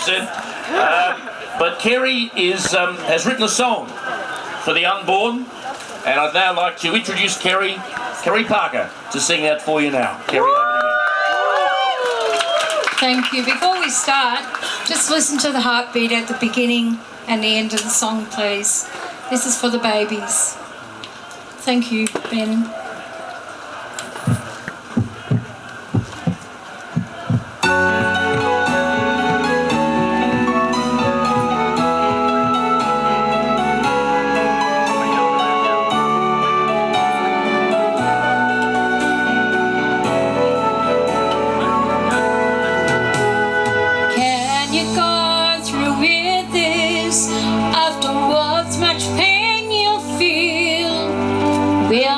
said. But Kerry has written a song for the unborn, and I'd now like to introduce Kerry Parker to sing that for you now. Kerry, over to you. Thank you. Before we start, just listen to the heartbeat at the beginning and the end of the song, please. This is for the babies. Thank you, Ben.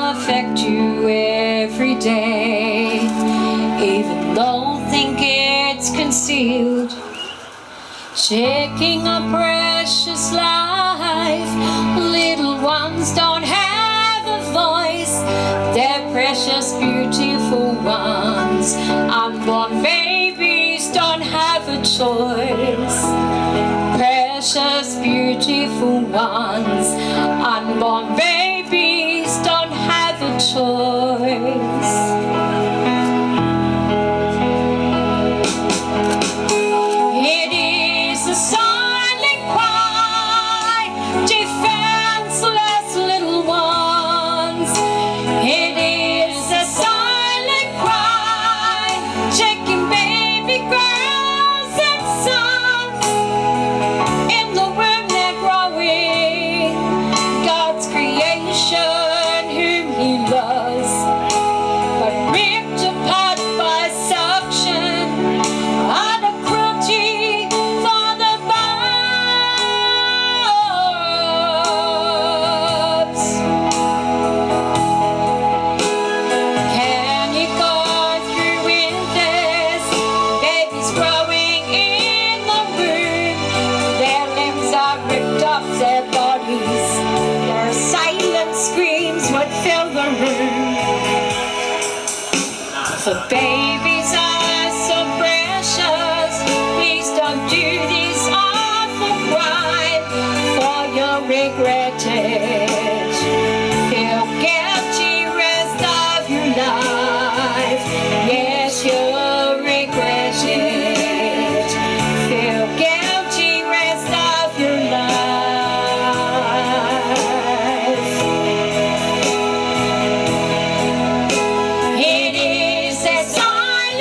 Affect you every day, even though think it's concealed. Shaking a precious life, little ones don't have a voice. They're precious, beautiful ones. Unborn babies don't have a choice. Precious, beautiful ones. Unborn babies don't have a choice. It is a silent cry, defenseless little ones. It is a silent cry, taking baby girls and sons. In the womb they're growing, God's creation whom He loves, but ripped apart by suction, out of cruelty for the barbs. Can you go through with this? Babies growing in the womb, their limbs are ripped off their bodies. Their silent screams would fill the room. For babies are so precious, please don't do this awful crime, for you'll regret it. Feel guilty rest of your life. Yes, you'll regret it. Feel guilty rest of your life. It is a silent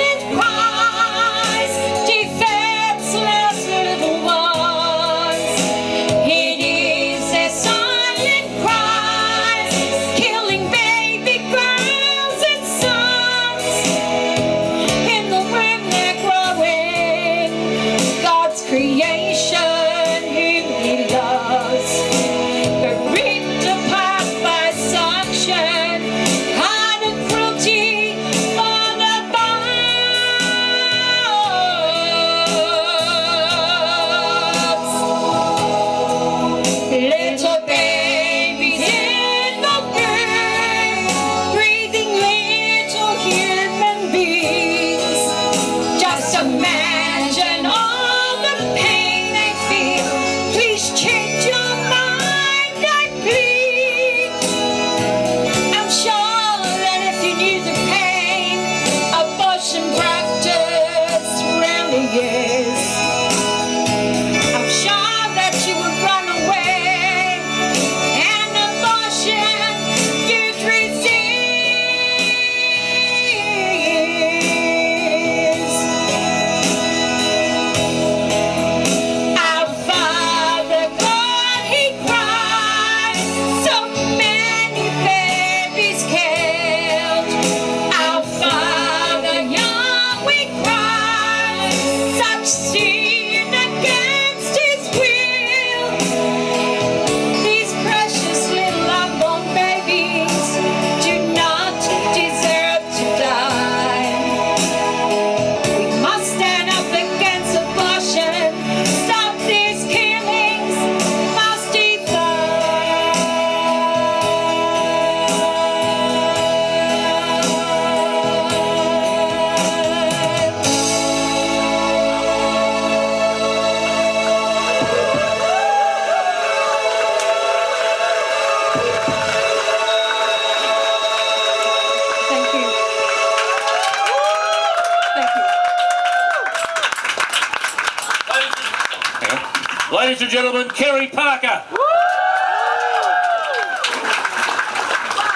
Ladies and gentlemen, Kerry Parker.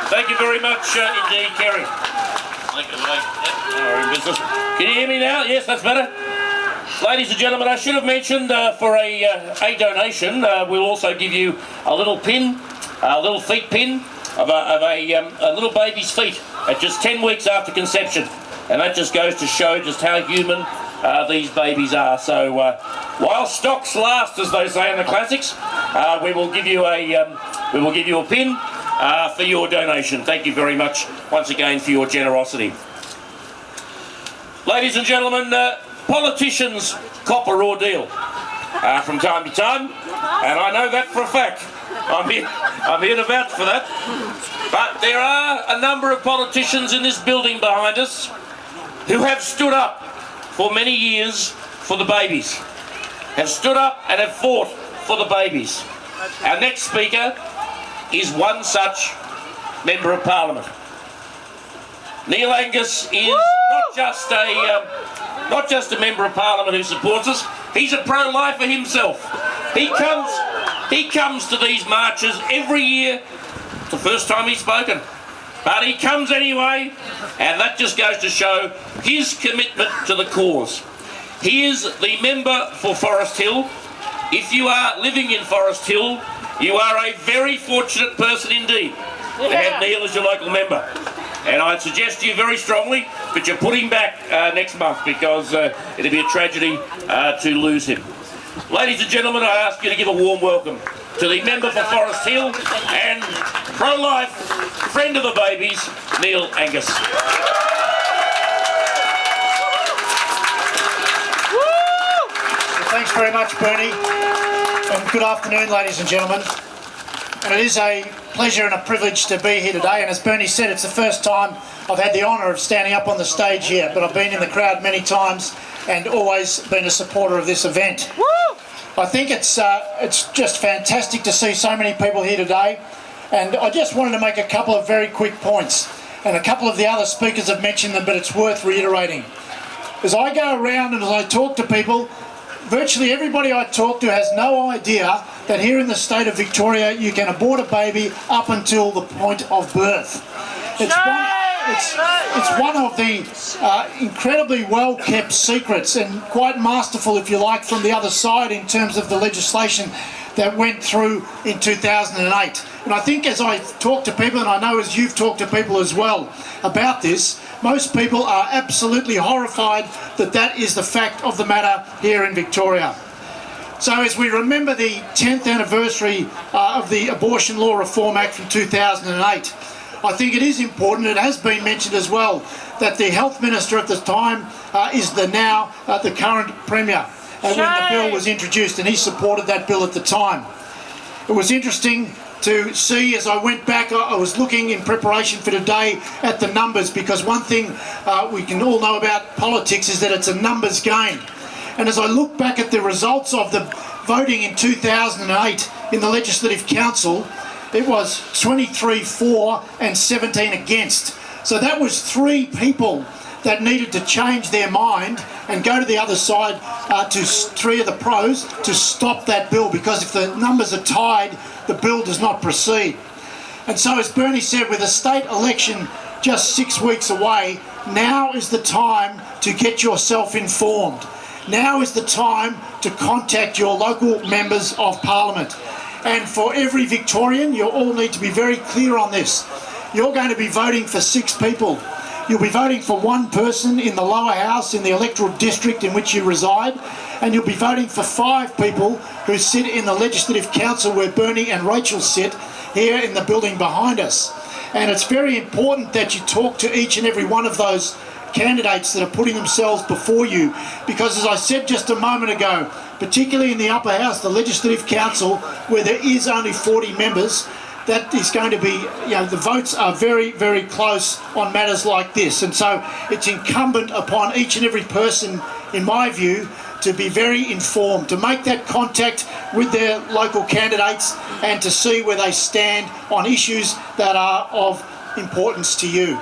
Thank you very much indeed, Kerry. Can you hear me now? Yes, that's better. Ladies and gentlemen, I should have mentioned for a donation, we'll also give you a little pin, a little feet pin of a little baby's feet at just 10 weeks after conception. And that just goes to show just how human these babies are. So while stocks last, as they say in the classics, we will give you a pin for your donation. Thank you very much once again for your generosity. Ladies and gentlemen, politicians cop a raw deal from time to time, and I know that for a fact. I'm here to vouch for that. But there are a number of politicians in this building behind us who have stood up for many years for the babies, have stood up and have fought for the babies. Our next speaker is one such Member of Parliament. Neil Angus is not just a Member of Parliament who supports us, he's a pro-lifer himself. He comes to these marches every year. It's the first time he's spoken. But he comes anyway, and that just goes to show his commitment to the cause. He is the member for Forest Hill. If you are living in Forest Hill, you are a very fortunate person indeed to have Neil as your local member. And I'd suggest to you very strongly that you put him back next month, because it'd be a tragedy to lose him. Ladies and gentlemen, I ask you to give a warm welcome to the member for Forest Hill and pro-life friend of the babies, Neil Angus. Thanks very much, Bernie, and good afternoon, ladies and gentlemen. And it is a pleasure and a privilege to be here today, and as Bernie said, it's the first time I've had the honour of standing up on the stage here, but I've been in the crowd many times and always been a supporter of this event. I think it's just fantastic to see so many people here today, and I just wanted to make a couple of very quick points, and a couple of the other speakers have mentioned them, but it's worth reiterating. As I go around and as I talk to people, virtually everybody I talk to has no idea that here in the state of Victoria you can abort a baby up until the point of birth. It's one of the incredibly well-kept secrets, and quite masterful, if you like, from the other side in terms of the legislation that went through in 2008. And I think as I talk to people, and I know as you've talked to people as well about this, most people are absolutely horrified that that is the fact of the matter here in Victoria. So as we remember the 10th anniversary of the Abortion Law Reform Act from 2008, I think it is important, it has been mentioned as well, that the Health Minister at the time is the current Premier when the bill was introduced, and he supported that bill at the time. It was interesting to see, as I went back, I was looking in preparation for today at the numbers, because one thing we can all know about politics is that it's a numbers game. And as I look back at the results of the voting in 2008 in the Legislative Council, it was 23 for and 17 against. So that was 3 people that needed to change their mind and go to the other side, to 3 of the pros, to stop that bill, because if the numbers are tied, the bill does not proceed. And so as Bernie said, with a state election just 6 weeks away, now is the time to get yourself informed. Now is the time to contact your local members of Parliament. And for every Victorian, you all need to be very clear on this. You're going to be voting for 6 people. You'll be voting for 1 person in the lower house in the electoral district in which you reside, and you'll be voting for 5 people who sit in the Legislative Council where Bernie and Rachel sit, here in the building behind us. And it's very important that you talk to each and every one of those candidates that are putting themselves before you, because as I said just a moment ago, particularly in the upper house, the Legislative Council, where there is only 40 members, that is going to be, the votes are very, very close on matters like this. And so it's incumbent upon each and every person, in my view, to be very informed, to make that contact with their local candidates and to see where they stand on issues that are of importance to you.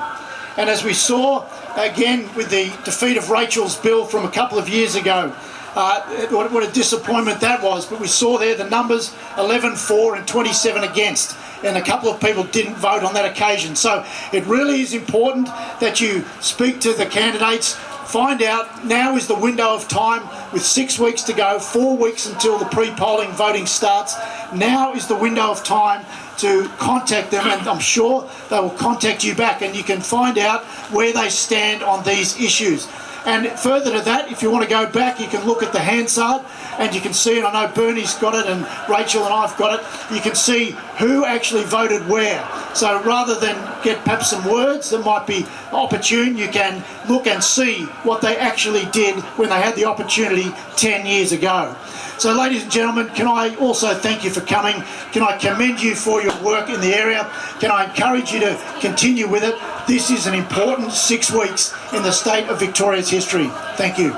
And as we saw, again, with the defeat of Rachel's bill from a couple of years ago, what a disappointment that was. But we saw there the numbers, 11 for and 27 against. And a couple of people didn't vote on that occasion. So it really is important that you speak to the candidates. Find out, now is the window of time with 6 weeks to go, 4 weeks until the pre-polling voting starts. Now is the window of time to contact them, and I'm sure they will contact you back, and you can find out where they stand on these issues. And further to that, if you want to go back, you can look at the Hansard and you can see, and I know Bernie's got it and Rachel and I've got it, you can see who actually voted where. So rather than get perhaps some words that might be opportune, you can look and see what they actually did when they had the opportunity 10 years ago. So ladies and gentlemen, can I also thank you for coming? Can I commend you for your work in the area? Can I encourage you to continue with it? This is an important 6 weeks in the state of Victoria's history. Thank you.